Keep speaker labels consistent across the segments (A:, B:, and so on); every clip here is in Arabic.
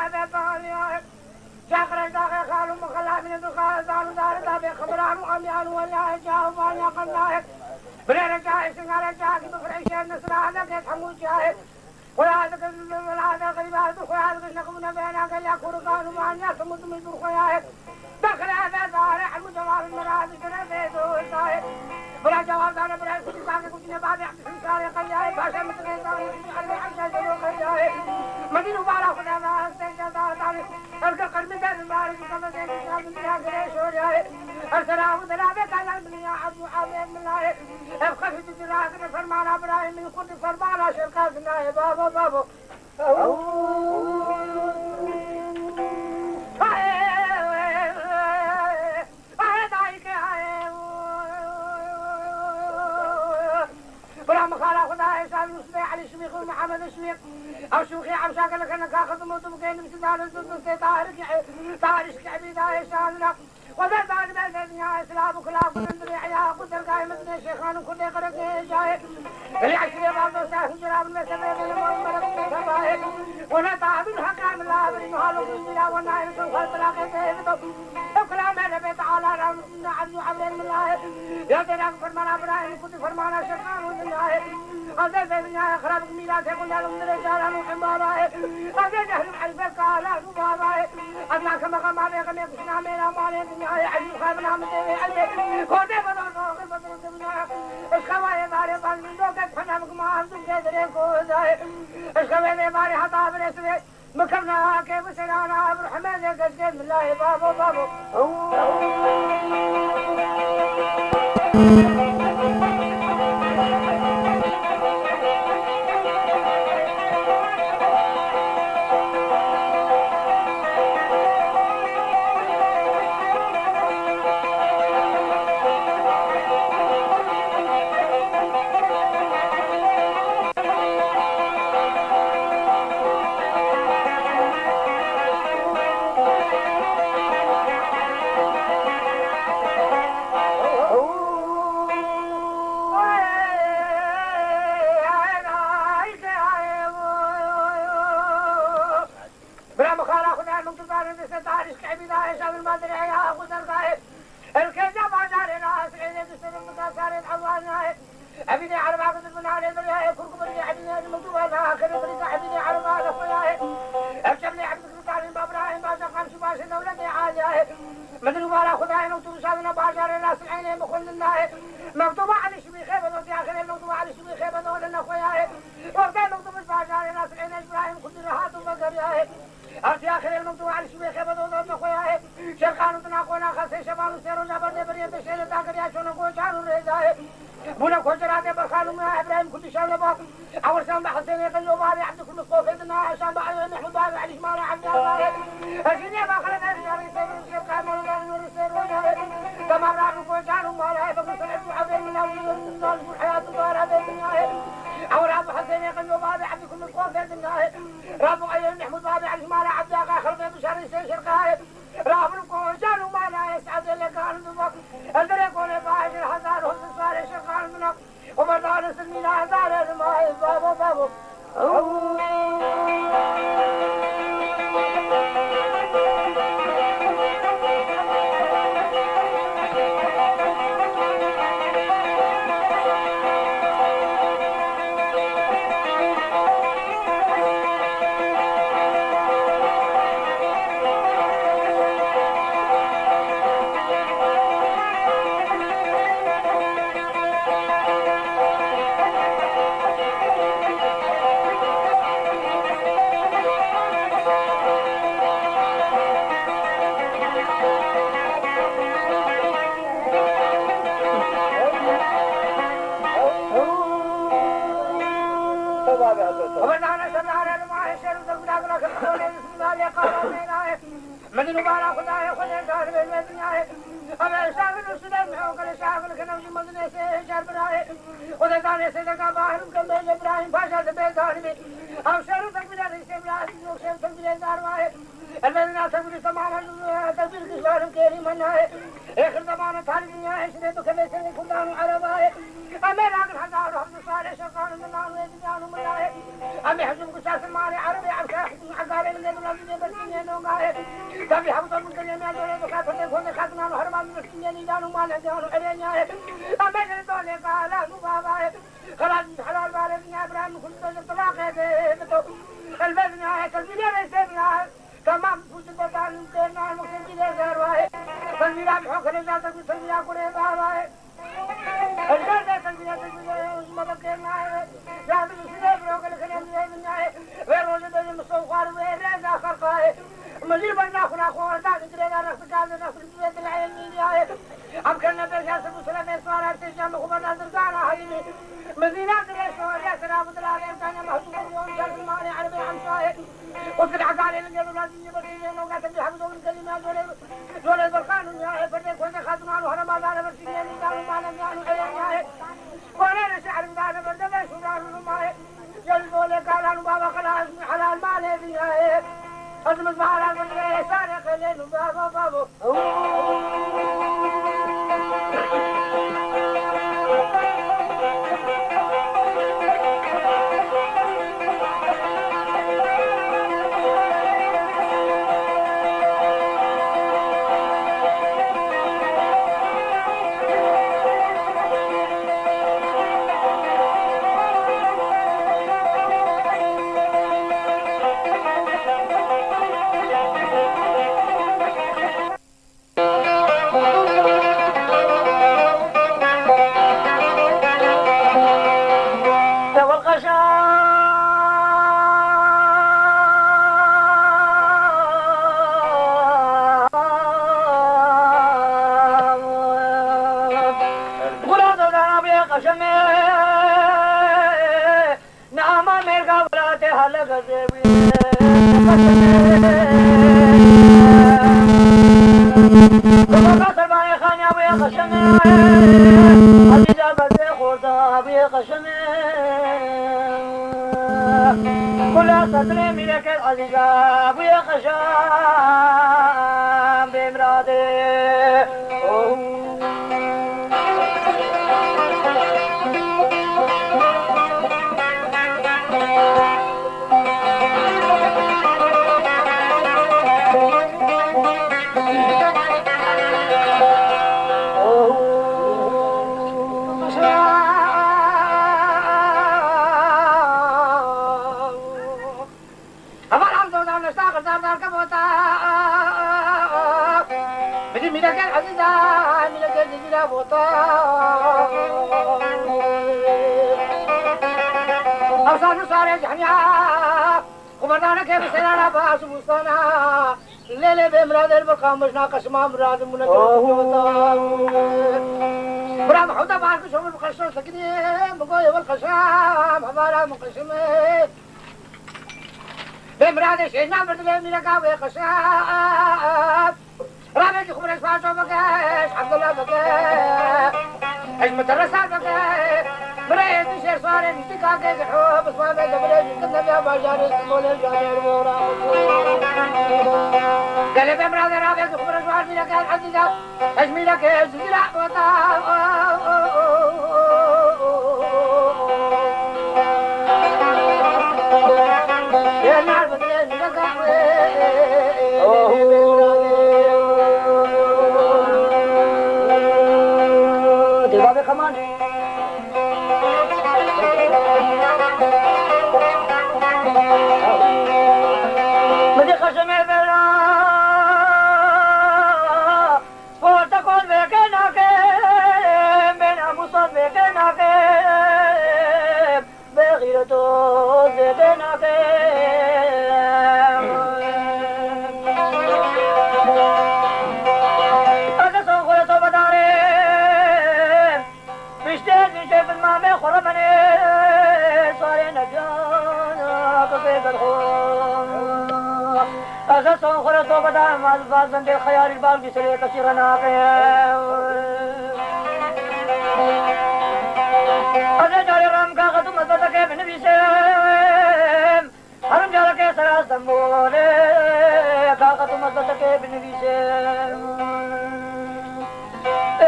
A: هذا طالع شاخر داخل خالو مخلا من دخان دار دار خبران وأميان ولا جاوب أنا قناعك بلا رجاء سنغال جاك بفريش النصرانة كيف حمود جاهد وهذا غريبات وهذا نقمنا بينا قال يا كورقان وما الناس مدمن بالخيايب دخل هذا ضارع المجوار المراد جنبه وسايب بلا جواب انا بلا كل ساعه كنت بعد انسان قيايب عشان مثل على عشان قيايب مدينه بارا خدا ما استجدا تعالى القى قلبي ده المارك كما زين من يا شوريا السلام عليك على الدنيا ابو عبد الله ابقى في الدراك فرمان ابراهيم من كل فرمان شركاتنا يا بابا بابا برام خالا خداي سامي وسبيع علي الشميخ ومحمد الشميخ او شمخي عم شاكل لك انك اخذ موت بكين مسدان الزوز تاريخ كعبي داي شاننا وذا بعد الدنيا اسلام وخلاف وندري حياه قدر قايم مدني شيخان وكل قرق جاي اللي عشري بعض ساهم جراب المسبب المرض ونطع من حكام الله بالمهالو بالبلا والنائم سنخل طلاقه سيبتو وكلام النبي تعالى رمزنا عبد عبد الله يا تراك فرمان ابراهيم كنت فرمان شيخان والله هذا الدنيا خراب ميلاد يقول لهم رجال وحمارا هذا جهل الفك على بابا الله كما قام عليك من كنا منا مالك يا علي خابنا من علي كوده بدر الدنيا الخوايا ماري بان دوك فنم ما عندك جدري كوزاي الخوايا ماري حطا برسل مكرنا كيف سنانا عبد الرحمن يقدم الله بابا بابا أبيني على بعض المنال البرياء كركم برياء حبيني الموضوع الآخر برياء حبيني على بعض أخوياي أبشر لي عبد الكريم إبراهيم باشا خمس باشا دولتي عاجاي مدري ولا خداي نوتو شاذنا باشا الناس العين مخل الله مكتوب على شبي خيبة دوتي آخر مكتوب على شبي خيبة دولنا أخوياي وقت مكتوب باشا الناس العين إبراهيم كل رهات وبقرياي أرتي آخر المكتوب على شبي خيبة دولنا أخوياي شرقانو تناقونا خسي شبانو سيرو جبر بريء بشير تاكريا شونو كوشانو رجاي بولا خجرات برخانو ما إبراهيم كل شيء لبا أول سام بحسين يقلوا بعض عبد كل مصطفى عشان بعد نحمد بعض على شمال عبد الله الدنيا باخرة الجاري سير كامل نور سير كما رأوا كوشانو ما لا يبقى سلعت عبد من أول الحياة دار الدنيا أول أبو حسين يقلوا بعض عبد كل مصطفى رابو أيام نحمد بعض على شمال عبد الله خلف بشار سير قائد رابو كوشانو ما لا يسعد لك الدنيا كون باهر هزار هم صار شغال منا وبدار سمينا هزار الماء بابا بابا مدينة بارا خداي خداي دار بالمدينة أنا شاغل السودان وكل شاغل كنا في مدينة شهر براي وده دانة سيدنا باهر كم إبراهيم باشا تبيدار بي أو شهر تقبل الاستمرار يوسف تقبل الدار المدينة تقبل تماما تقبل كشوار كريم منها آخر زمان ثالثية إيش ده كم سنة كلنا عرباي أما راجل هزار هم صار شقان من نار ويديان من الله أما حجم كشاف المال عربي عم كاحد عقاري من الذين برسلين نوعه تبي حبط من كلمة دولة دخلت كون خدنا هرمان مسكين جانو ما لجانو علينا أما دولة قال نبابا خلاص حلال بالنا إبراهيم كل طلاق ده البزنا كذبنا رسمنا تمام فوت بدان كنا المكتب ده زرواي تنبيرا بحكر ذات تنبيرا كره بابا الجنة تنبيرا ما بكرنا يا بسيط بروكل خلينا نيجي ويروج ده مسوقار ويرجع خرقاي مزيد بنا خنا خوار ده كده رأس كذا رأس كذا العين نيجي أم كنا بيجاس مسلم سوارات تجمع خبرنا درجانا هاي مدينة الرسول يا سلام العالم كان محسوب اليوم جالس معي عربي عمشاي وفي العقال اللي قالوا لازم يبرسين لو قاتل يحفظوا من كلمات دول البرقان يا فرد كنا خدنا وهنا ما دار برسين قالوا ما لم يعنوا علينا وانا شعر دار برد ما شو ما جلبوا لك قالوا بابا خلاص حلال ما له فيها أزمت معنا من سارق لين بابا بابا مشنا قسمة مراد من برام حوضة بعرف شو من قشة سكني مقوي والقشام حمارة من قشمة بمراد شيء نعم بدل من قاوي قشام رابط خبر اسمه بقاش عبد الله بقاش ايش مترسال بقاش مريض شير صار انتقاق الحب اسمه بقاش كنا يا بجار مول الجار ورا قال بمراد رابط خبر اسمه من قال عزيزه اجمي لك زرع وطا يا نار بدل من قاوي كمان مدي خشمي بلا فوت كل بكناك بين ابو صد بكناك بغيرته زدناك هذا صغير تو بداري بيشتغل شيء بالمامي خربني صار نجانا كفيد الخوف هذا صغير تو بدار ما الفازن بالخيار البال بسرية كثيرا ناقي هذا جاري رام كاغتو مدتك ابن بيسيم حرم جارك سراس دمبولي كاغتو مدتك ابن بيسيم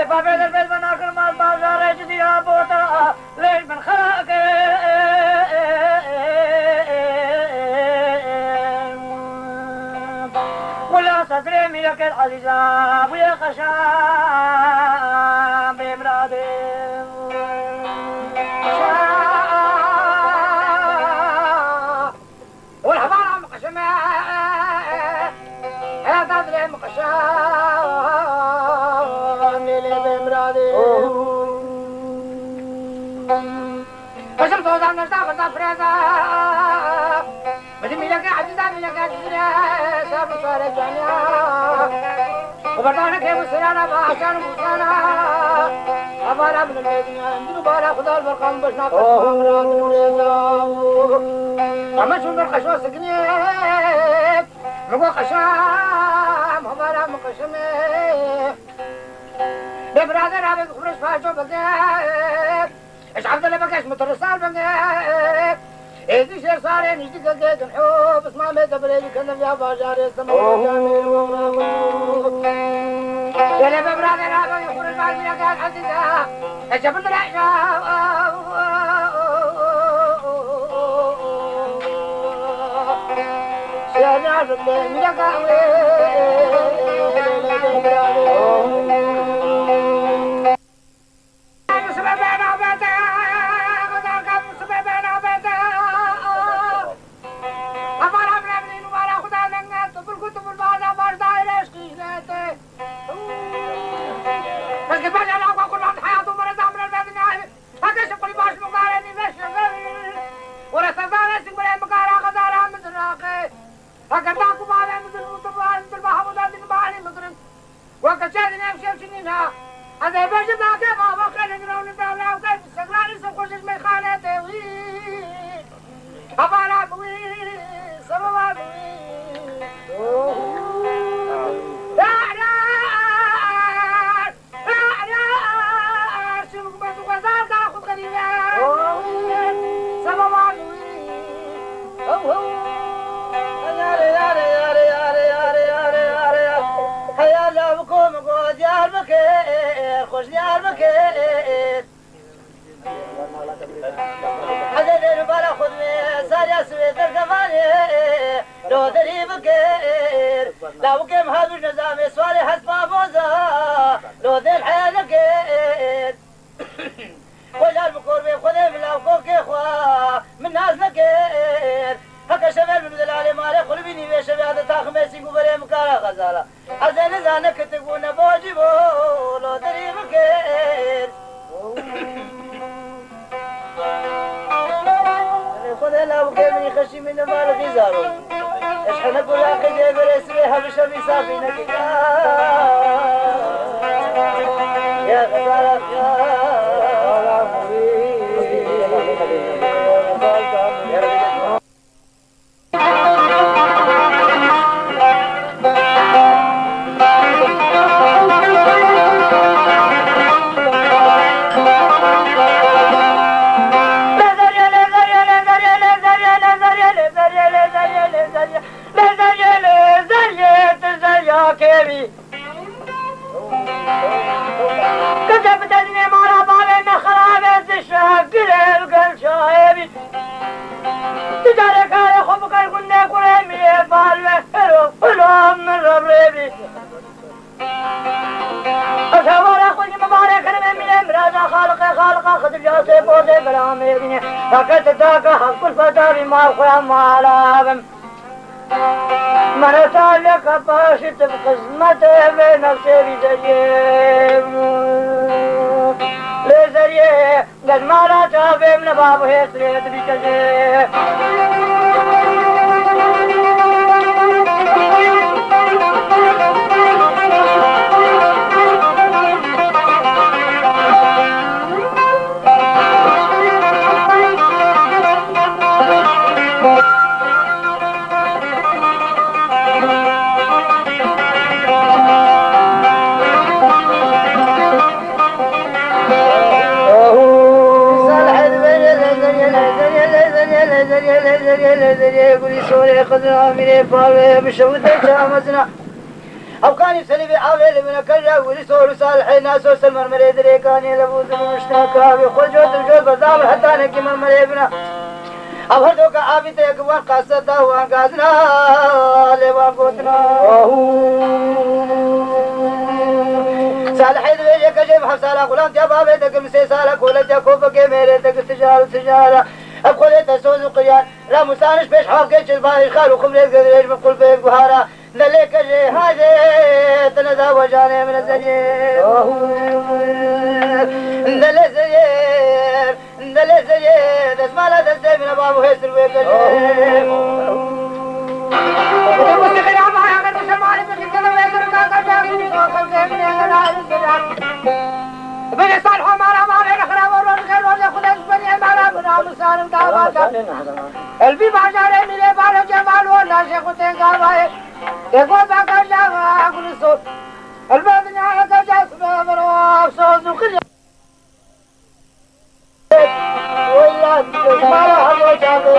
A: بابي در بیل بنا کر مال بازار جدیا بوتا لیش من خراک العزيزة ويا خشام بمرادي والحضارة مقشمة يا تدري مقشام ليلي بمرادي قسمت وزعنا اشتاق فريزة بدي ميلك عزيزة ميلك عزيزة سابق صار الجانية وبرطانك يا مسلانا باشان موسانا أبالا من المدينة عندنا بالا خدا البرقان بشنا قسم أمرات مريزة أما شون بالقشوة سقنيك مقو قشام أبالا مقشمي ببرادر عبد خبرش فاشو بقيك ايش عبد الله بقاش مترسال بقيك ايدي شير صارين يجدك قيد الحب اسمع ميت بريدي كلم يا باجاري السماء جميل يا لي ببرادر عبد يخبرش فاشو بقيك عزيزة ايش عبد الله يا ناس اللي من قهوة هذا بجد لك ما بقى نقول نتابع وكيف استقرار سوق جسم خالته وي أبارا بوي سبوا بوي لا شو بس وزار تاخذ غريبة سبوا بوي هيا لابكم قود يا البكير خوش يا البكير حدا دير بلا خدمي صار يا سويت الكفاني لو دري بكير لابكم هذا النظام سوالي حسب بوزا لو دير حياة لكير خوش البكور بخذي من لابكوك اخوا من ناس لكير هكا شباب من دلالي مالي قلبيني بي شباب تاخميسي قبري مكارا غزالة أزين زانك تقول بوجبو لو دري بكير خذ لا بكير من يخشي من مال غزارو ايش حنا نقول اخي يا بريسويها بشبي صافي نكيك يا غزالة كتبت ادني مرة طالين خرابة الشاقل القل شايبي تجارك على خبك القلنا قريمي بالمهرو قلوب من ربريبي أشوار أخوي مبارك من امراض خالق خذ الجاسي بوزي بلاميرني فكت داك حق الفتى بما أخويا مالابم من سالك باشت بقسمته بنفسه بزريه لزريه قد ما لا تابع من بابه يسريت بكزيه يقولي سوري خذنا من فاوي بشوت شامسنا أو كان يسلي بعاوي من كلا ولي سور صالح ناس وسلم مريد ريكاني لبوز مشتاقا بخجوت الجود بزام حتى نكي من مريبنا أفردوك عابدك وقصده وانقاذنا لوانقوتنا صالح يدويك جيب حفصالة غلام جبابتك مسيسالة كل جاكوبك ميرتك سجارة أبقل تسوز القيان لا مسانش بيش حافك البايش خالو خمريك قدريش من قلب بهارة نليك جي هاجي تنزا وجاني من الزجير نلي زجير دسما لا تنسي من أبابو هيسر ويكجير موسيقى يا معي أغنى سمعني بخي كذا ويكر كاكا جاكي وقل كيمني أغنى بني صالحو مالا مالا نخرا ورون خير وجه خلص بني مالا بنا مسالم داباتا البي بعجاري ملي بالا جمال ولا شيخو تنقاباي يقول باكا جاكا أقول الصوت البادن على كجاس بابر وافصوز وخلي ويا مالا حلو جاكو